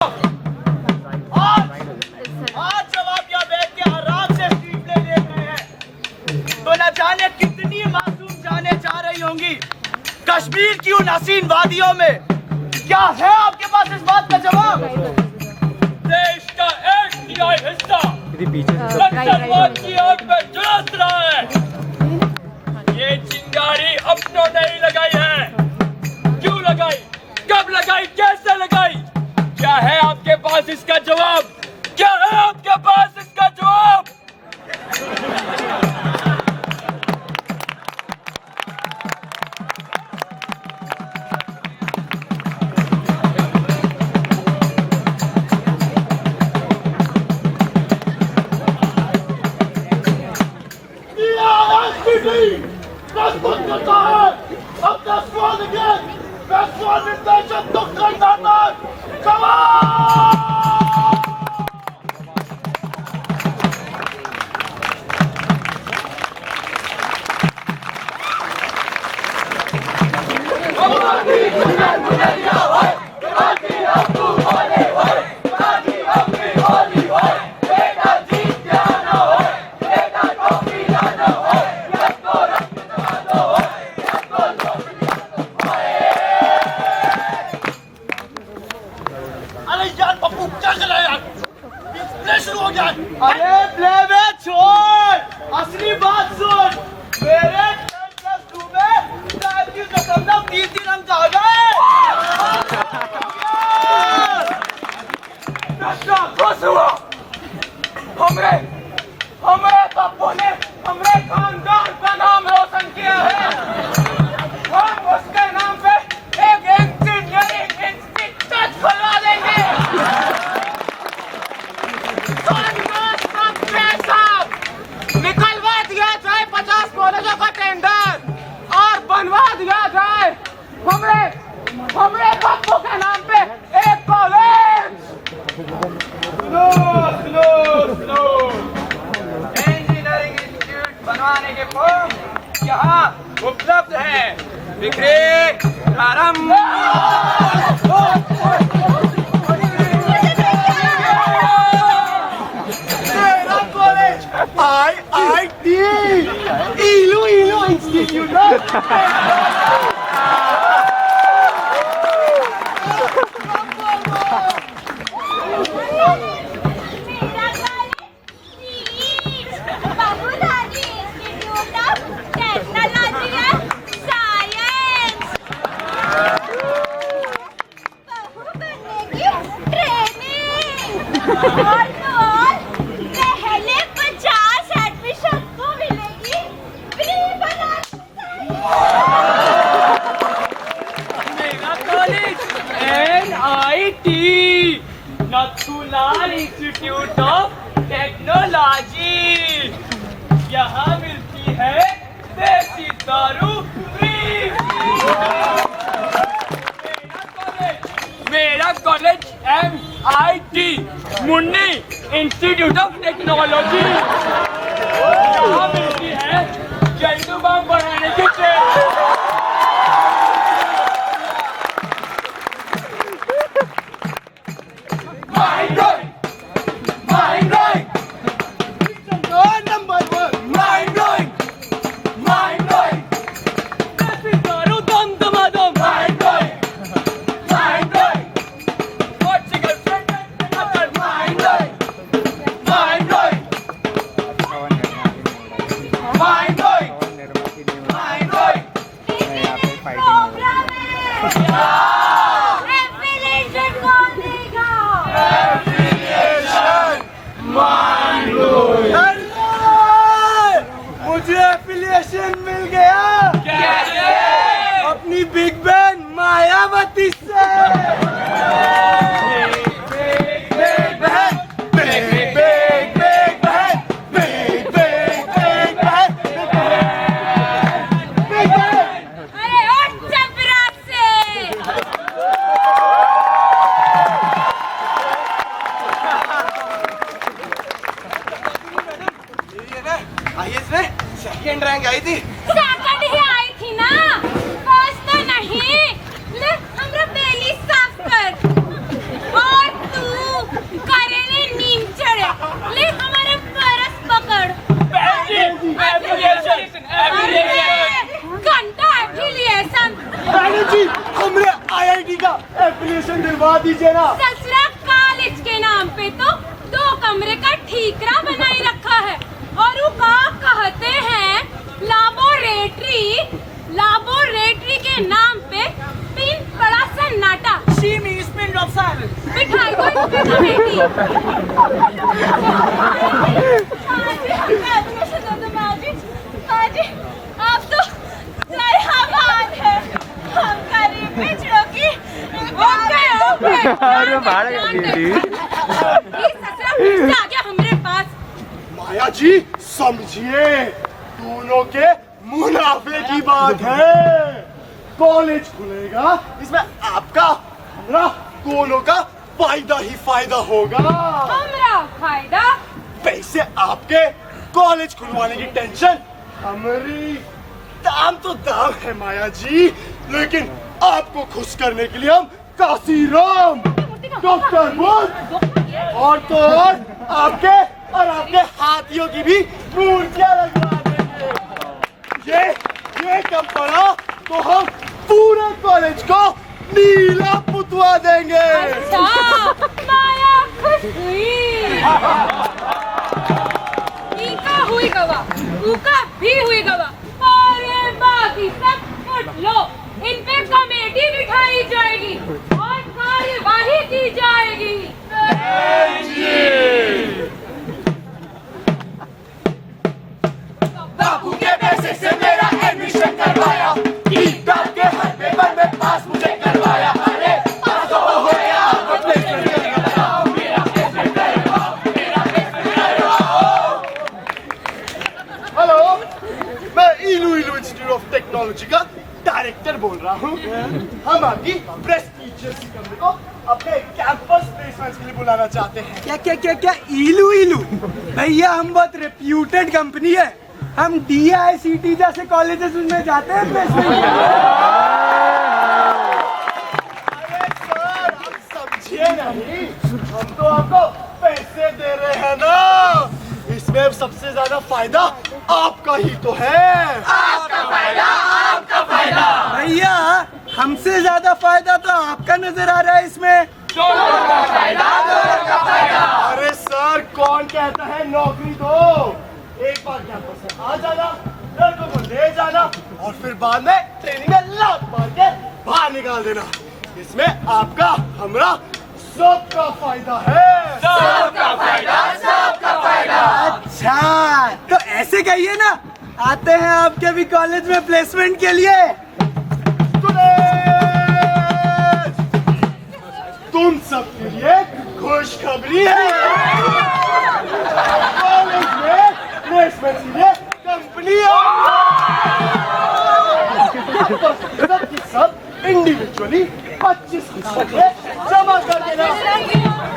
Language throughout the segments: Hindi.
आज जब आप यहाँ बैठ के आराम से स्ट्रीट प्ले देख रहे हैं तो न जाने कितनी मासूम जाने जा रही होंगी कश्मीर की उन हसीन वादियों में। क्या है आपके पास इस बात का जवाब? देश का 1/3 हिस्सा नक्सलवाद की आग में झुलस रहा है। ये चिंगारी अपनों ने ही लगाई है। क्यों लगाई, कब लगाई, कैसे लगाई? क्या है आपके पास इसका जवाब? क्या है आपके पास इसका जवाब? प्रस्तुत करता है अपना स्वागत निर्देशक डॉक्टर नाटक अरे प्ले छोड़, असली बात सुन। मेरे 10+2 में 33 अंक आ गए। खुश हुआ। हमरे पप्पू ने हमरे खानदान का नाम रोशन किया है। हम उसके नाम पे एक इंजीनियरिंग इंस्टीट्यूट खुलवा देंगे। निकलवा दिया जाए 50 कॉलेजों का टेंडर और बनवा दिया जाए हमरे पप्पू के नाम पे एक कॉलेज। स्लो इंजीनियरिंग इंस्टीट्यूट बनवाने के फॉर्म यहाँ उपलब्ध है। बिक्री प्रारंभ। IIT Ilu Institute। Nathulal institute of technology. यहाँ मिलती है देसी दारू फ्री। मेरा college MIT Munni institute of technology. यहाँ मिलती है जंतु बम बनाने की ट्रेनिंग। मुझे एफिलिएशन मिल गया। कैसे? अपनी बिग बहन मायावती से। सेकंड रैंक आई थी। सेकंड ही आई थी ना, फर्स्ट तो नहीं। ले हमरा बेली साफ कर। और करवा दीजिए ना। ससुरा कॉलेज के नाम पे तो 2 कमरे का ठीकरा बनाई रखा है और वो का कहते हैं लाबोरेटरी के नाम पे पिन बड़ा सन्नाटा। She means pin of silence. मिठाई को बेटी आप तो जयहाबाद है, हम गरीब पिछड़ों की ओके अरे भाड़ा आ गया हमारे पास। माया जी समझिए, दोनों के मुनाफे की बात है। कॉलेज खुलेगा, इसमें आपका हमारा दोनों का फायदा ही फायदा होगा। हमारा फायदा? पैसे आपके, कॉलेज खुलवाने की टेंशन हमारी। दाम तो दाम है माया जी, लेकिन आपको खुश करने के लिए हम काशीराम, डॉक्टर बुद्ध और तो और आपके हाथियों की भी मूर्तियां लगवा देंगे। ये कब पड़ा तो हम पूरे कॉलेज को नीला पुतवा देंगे। अच्छा, माया खुश हुई। इनका हुई गवा, उका भी हुई गवा, और ये बाकी सब फुट लो। इन पे कमेटी बिठाई जाएगी और कार्यवाही की जाएगी। बापू के पैसे से मेरा एडमिशन करवाया, डाल के हर पेपर में पास मुझे करवाया। अरे पास तो हो गया, हेलो, मैं इलू इंस्टीट्यूट ऑफ टेक्नोलॉजी का डायरेक्टर बोल रहा हूँ। हम आपकी प्रेस्टीजियस कंपनी को अपने कैंपस प्लेसमेंट्स के लिए बुलाना चाहते हैं। क्या इलू भैया, हम बहुत रेप्यूटेड कंपनी है। हम DICT जैसे कॉलेजेस में जाते हैं प्लेसमेंट। अरे सर, आप समझिए नहीं, हम तो आपको पैसे दे रहे हैं ना। इसमें सबसे ज्यादा फायदा आपका ही तो है। आपका फायदा भैया, हमसे ज्यादा फायदा तो आपका नजर आ रहा है इसमें। दोनों का फायदा। अरे सर, कौन कहता है नौकरी दो? एक बार कैंपस में आ जाना, लड़कों को ले जाना और फिर बाद में ट्रेनिंग में लात मार के बाहर निकाल देना। इसमें आपका हमारा सबका फायदा है। सबका फायदा। अच्छा, तो ऐसे कहिए ना, आते हैं आपके भी कॉलेज में प्लेसमेंट के लिए। तुम सबके लिए खुशखबरी है। कॉलेज में प्लेसमेंट के लिए कंपनी सबकी सब इंडिविजुअली 25% जमा कर देना।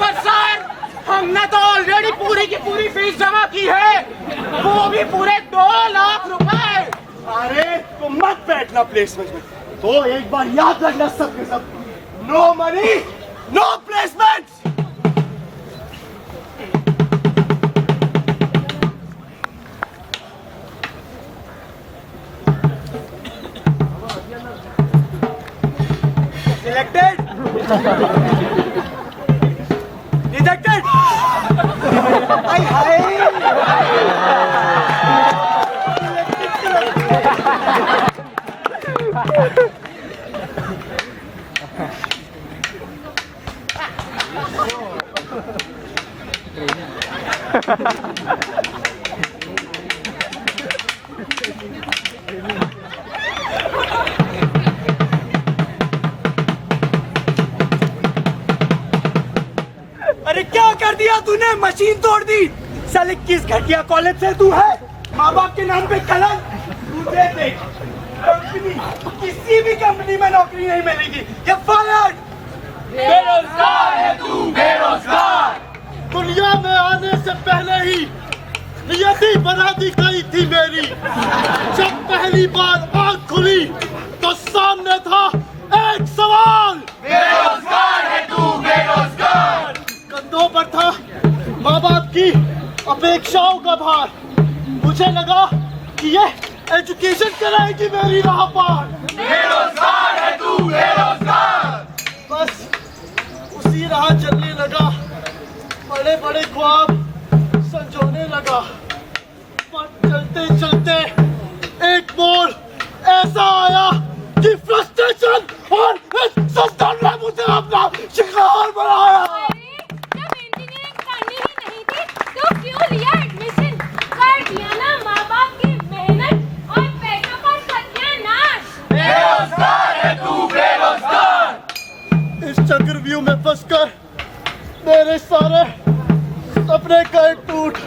पर सर, हमने तो ऑलरेडी पूरी की पूरी फीस जमा की है, वो भी पूरे 2 लाख रुपए। अरे तो मत बैठना प्लेसमेंट में, तो एक बार याद रखना सबके सब, no money no placement. Selected, rejected. हाय अरे क्या कर दिया तूने? मशीन तोड़ दी। साले किस घटिया कॉलेज से तू है? माँ बाप के नाम पे कलंक। तुझे देख, कंपनी, किसी भी कंपनी में नौकरी नहीं मिलेगी। ये फायर्ड। बेरोजगार है तू, बेरोजगार। दुनिया में आने से पहले ही नियति बना दी गई थी मेरी। जब पहली बार आँख खुली तो सामने था एक सवाल, बेरोजगार है तू, बेरोजगार। कंधों पर था माँ बाप की अपेक्षाओं का भार। मुझे लगा कि ये एजुकेशन कराएगी मेरी राह पार। बेरोजगार है तू, बेरोजगार। बस राह चलने लगा, बड़े बड़े ख्वाब संजोने लगा, पर चलते चलते एक मोड़ ऐसा आया कि फ्रस्ट्रेशन और इस संस्थान ने मुझे अपना शिकार बनाया। अरे जब इंजीनियरिंग करनी ही नहीं थी तो क्यों लिया एडमिशन? कर दिया ना माँ बाप की मेहनत और पैसों का सत्यानाश। बेरोजगार है तू, बेरोजगार। इस चक्रव्यूह में फंसकर मेरे सारे सपने गए टूट,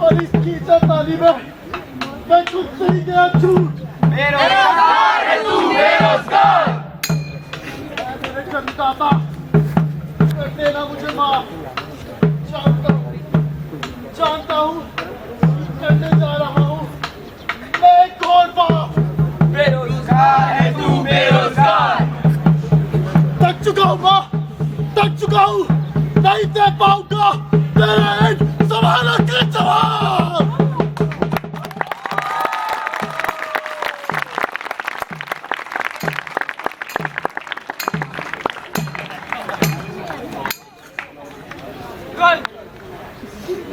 और इस कीचड़ ताली में मैं खुद से ही गया छूट। बेरोजगार है तू, बेरोजगार। मेरे जन्मदाता कर देना मुझे माफ। जानता हूँ करने जा रहा हूँ मैं एक और पाप। बेरोजगार है तू, बेरोजगार। थक चुका हूँ माँ, थक चुका हूँ, नहीं दे पाऊंगा तेरे एक सवाल के जवाब।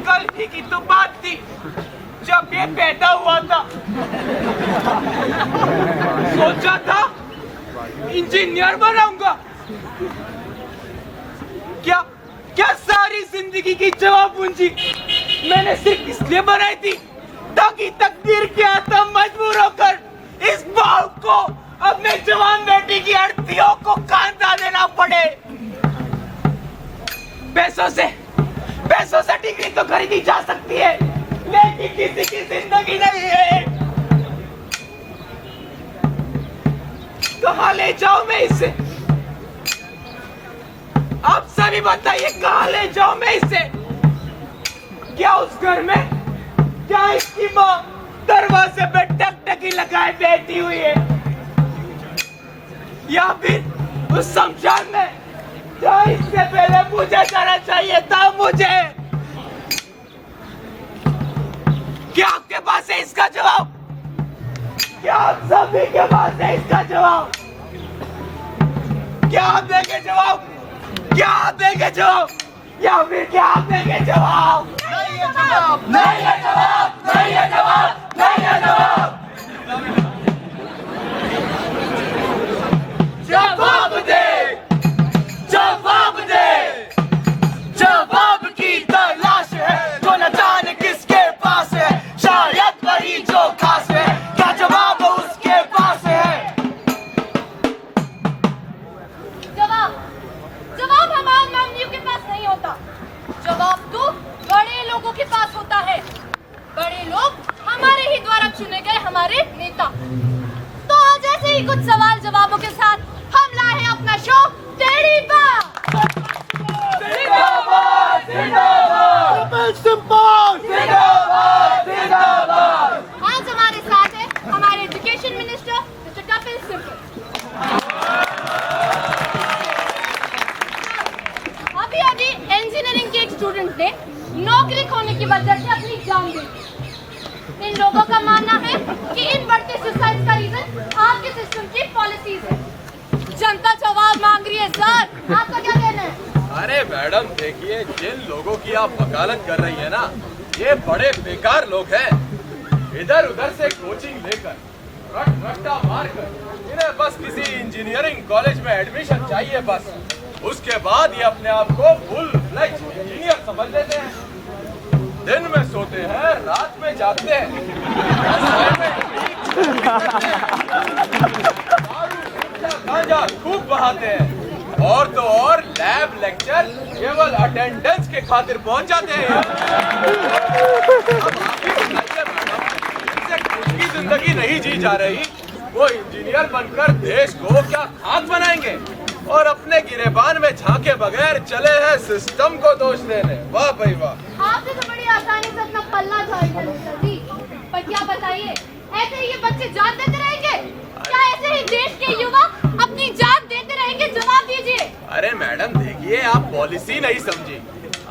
कल ही की तो बात थी जब ये पैदा हुआ था। सोचा था इंजीनियर बनाऊंगा। क्या सारी जिंदगी की जवाब पूंजी मैंने सिर्फ इसलिए बनाई थी ताकि तकदीर के हाथों मजबूर होकर इस बाप को अपने जवान बेटी की अर्थीयों को कांधा देना पड़े। पैसों से डिग्री तो खरीदी जा सकती है, लेकिन किसी की जिंदगी नहीं है। कहाँ ले जाऊं मैं इसे? आप सभी बताइए, कहाँ ले जाऊं मैं इसे? क्या उस घर में, क्या इसकी माँ दरवाजे पे टकटकी लगाए बैठी हुई है, या फिर उस शमशान में? क्या इससे पहले मुझे जाना चाहिए था? मुझे क्या आपके पास है इसका जवाब? क्या आप सभी के पास है इसका जवाब? क्या आप देंगे जवाब? क्या आप देंगे जवाब? या फिर क्या आप देंगे जवाब? नहीं है जवाब, नहीं है जवाब, नहीं है जवाब, नहीं है जवाब। जवाब दे, जवाब दे। जवाब की तलाश है जो न जाने किसके पास है, शायद वही जो खास है। क्या जवाब उसके पास है? जवाब हमारे मामलियों के पास नहीं होता। जवाब तो बड़े लोगों के पास होता है। बड़े लोग हमारे ही द्वारा चुने गए हमारे नेता। तो आज ऐसे ही कुछ सवाल जवाबों के साथ हम लाए हैं अपना शो तेरी बात। जिंदाबाद, जिंदाबाद, जिंदाबाद, जिंदाबाद। आज हमारे साथ है हमारे education minister mister Kapil Sibal. अभी इंजीनियरिंग के एक स्टूडेंट ने नौकरी खोने की वजह से अपनी जान दे दी। इन लोगों का मानना है कि इन बढ़ते सुसाइड का रीजन आपके सिस्टम की पॉलिसीज है। जनता जवाब मांग रही है सर, आपका क्या कहना है? अरे मैडम देखिए, जिन लोगों की आप वकालत कर रही है ना, ये बड़े बेकार लोग हैं। इधर उधर से कोचिंग लेकर रट्टा मारकर इन्हें बस किसी इंजीनियरिंग कॉलेज में एडमिशन चाहिए बस। उसके बाद ये अपने आप को फुल फ्लेज इंजीनियर समझ लेते हैं। दिन में सोते हैं, रात में जागते हैं, गांजा खूब बहाते हैं, और तो और लैब लेक्चर केवल अटेंडेंस के खातिर पहुंच जाते हैं। की जिंदगी नहीं जी जा रही, वो इंजीनियर बनकर देश को क्या खाक बनाएंगे, और अपने गिरेबान में झांके बगैर चले हैं सिस्टम को दोष देने। वाह भाई वाह। आपसे तो बड़ी आसानी से अपना पल्ला झाड़ेंगे मिस्टर जी, पर क्या बताइए, ऐसे ही ये बच्चे जान देते रहेंगे? क्या ऐसे ही देश के युवा अपनी जान देते रहेंगे? जवाब दीजिए। अरे मैडम देखिए, आप पॉलिसी नहीं समझी।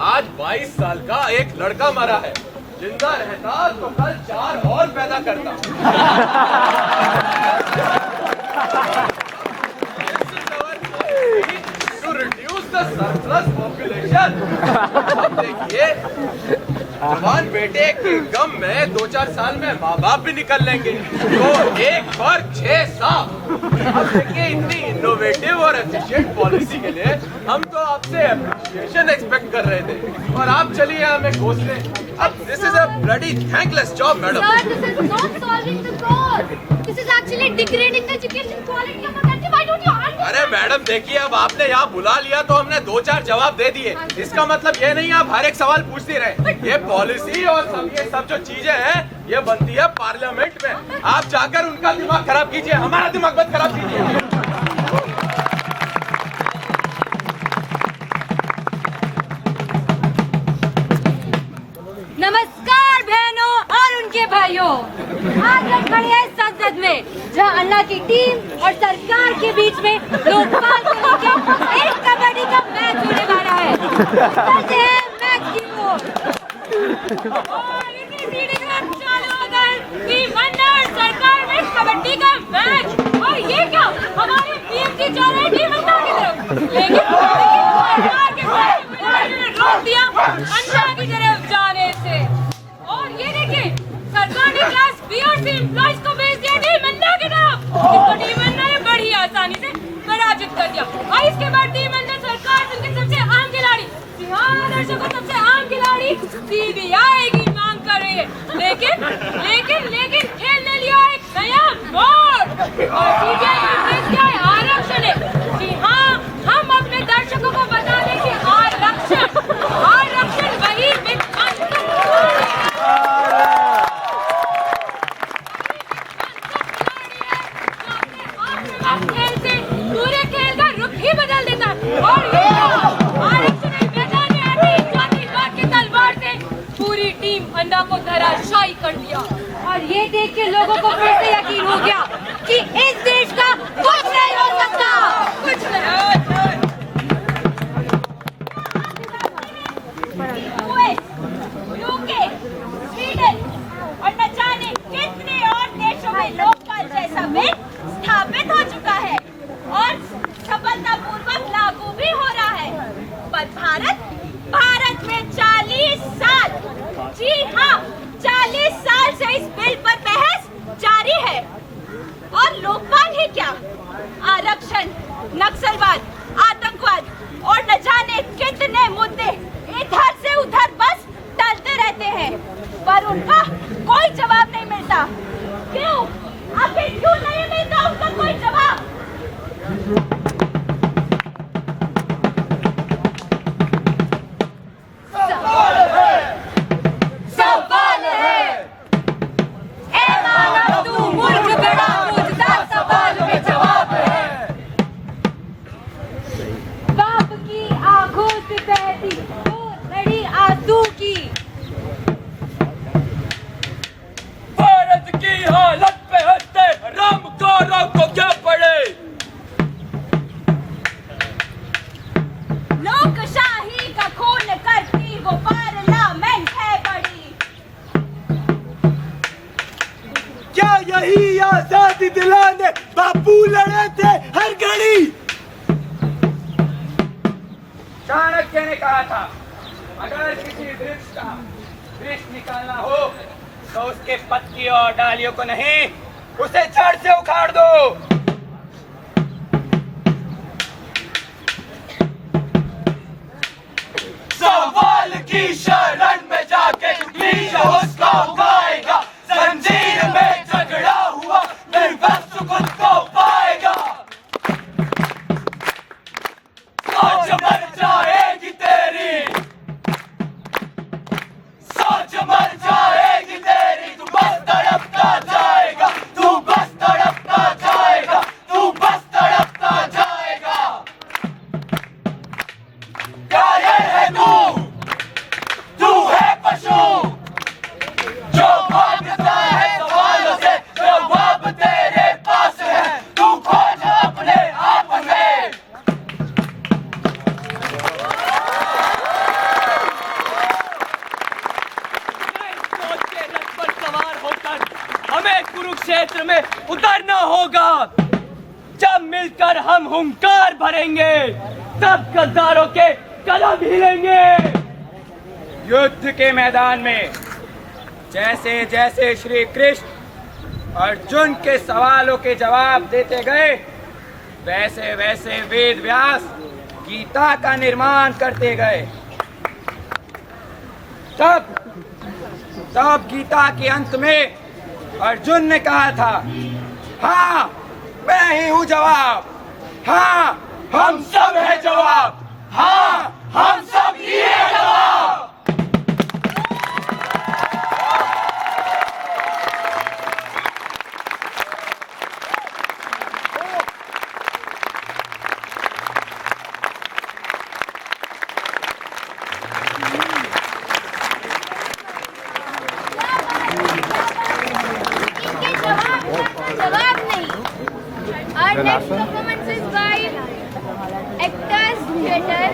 आज 22 साल का एक लड़का मरा है, जिंदा रहता तो कल 4 और पैदा करता। To reduce the surplus population. अब देखिए, जवान बेटे के गम में 2-4 साल में माँ बाप भी निकल लेंगे, तो 1 पर 6 साल। अब देखिए, इतनी इनोवेटिव और एफिशिएंट पॉलिसी के लिए हम तो आपसे अप्रिशिएशन एक्सपेक्ट कर रहे थे, और आप चलिए हमें कोसने। अब this is a bloody thankless job, madam. Sir, this is not solving the problem. This is actually degrading the education quality of the country. Why don't you understand? अरे मैडम देखिए, अब आपने यहाँ बुला लिया तो हमने 2-4 जवाब दे दिए। इसका मतलब ये नहीं आप हर एक सवाल पूछती रहे। ये पॉलिसी और ये सब जो चीजें हैं, ये बनती है पार्लियामेंट में। आप जाकर उनका दिमाग खराब कीजिए, हमारा दिमाग मत खराब कीजिए। नमस्कार बहनों और उनके भाइयों, आज हम खड़े हैं संसद में, जहां अन्ना की टीम और सरकार के बीच में लोकपाल को लेकर एक कबड्डी का मैच होने वाला है। चलते हैं मैच की ओर। और इसी सीढ़ी पर चालू होता है टीम अन्ना और सरकार में कबड्डी का मैच। और ये क्या, हमारे पीएमजी जा रहे हैं टीम अन्ना की तरफ, लेकिन सरकार के ने रोक दिया अन्ना की तरफ जाने से। और ये देखिए, सरकार ने क्लास बी और सी एम्प्लॉइज को भेज दिया टीम अन्ना की तरफ, जिसको टीम अन्ना ने बड़ी आसानी से पराजित कर दिया। और इसके बाद टीम अन्ना सरकार से उनके सबसे आम खिलाड़ी, दर्शकों सबसे आम खिलाड़ी सीबीआई की मांग कर रही है। लेकिन लेकिन लेकिन खेल ने लिया एक नया मोड़, और सीबीआई में क्या है, आरक्षण है। जी हाँ, हम अपने दर्शकों को बता दें कि आरक्षण वही खेल से पूरे खेल का रुख ही बदल देता है। और ये आरक्षण मैदान में आती जाती बात की तलवार से पूरी टीम अन्ना को धराशायी कर दिया। और ये देख के लोगों को फिर से यकीन हो गया कि इस देश का कुछ नहीं हो सकता, कुछ नहीं। यूके, स्वीडन और न जाने कितने और देशों में लोकपाल जैसा बिल स्थापित हो चुका है और सफलतापूर्वक लागू भी हो रहा है। पर भारत में 40 साल, जी हाँ 40 साल से इस बिल पर बहस जारी है। और लोकपाल ही क्या, आरक्षण, नक्सलवाद, आतंकवाद और न जाने कितने मुद्दे इधर से उधर बस टलते रहते हैं, पर उनका कोई जवाब नहीं मिलता। क्यों, आखिर क्यों नहीं मिलता उनका कोई जवाब? सवाल है, ए मानव तू मूर्ख बड़ा पूछता, सवाल में जवाब है। बाप की आंखों से बहती वो लड़ी आंसू की, भारत की हालत पे हंसते रामकारों को क्या पड़े। लोकशाही का खून करती वो पार्लियामेंट है बड़ी। क्या यही आजादी दिलाने बापू लड़े थे हर घड़ी? चाणक्य ने कहा था, अगर किसी वृक्ष का विष निकालना हो तो उसके पत्तियों और डालियों को नहीं, उसे जड़ से उखाड़ दो। सवाल की शरण में जाके बीच उसको उगाएगा, जंजीर में झगड़ा हुआ निर्वस्त्र खुद को पाएगा। सोच मर जाएगी तेरी, सोच मर जाएगी तेरी, तू बस तड़पता जाएगा, तू बस तड़पता जाएगा, तू बस तड़पता जाएगा। कायर है तू है पशु, जो भागता है सवालों से, जवाब तेरे पास है, तू खोज अपने आप में। सोच के रथ पर सवार होकर हमें कुरुक्षेत्र में उतरना होगा। जब मिलकर हम हुंकार भरेंगे, सब गद्दारों के कदम हिलेंगे। युद्ध के मैदान में जैसे जैसे श्री कृष्ण अर्जुन के सवालों के जवाब देते गए, वैसे वैसे वेद व्यास गीता का निर्माण करते गए। तब गीता के अंत में अर्जुन ने कहा था, हाँ मैं ही हूँ जवाब, हाँ हम सब है जवाब, हाँ हम सब ही है जवाब। इनके जवाब नहीं। Our next performance is by actors theatre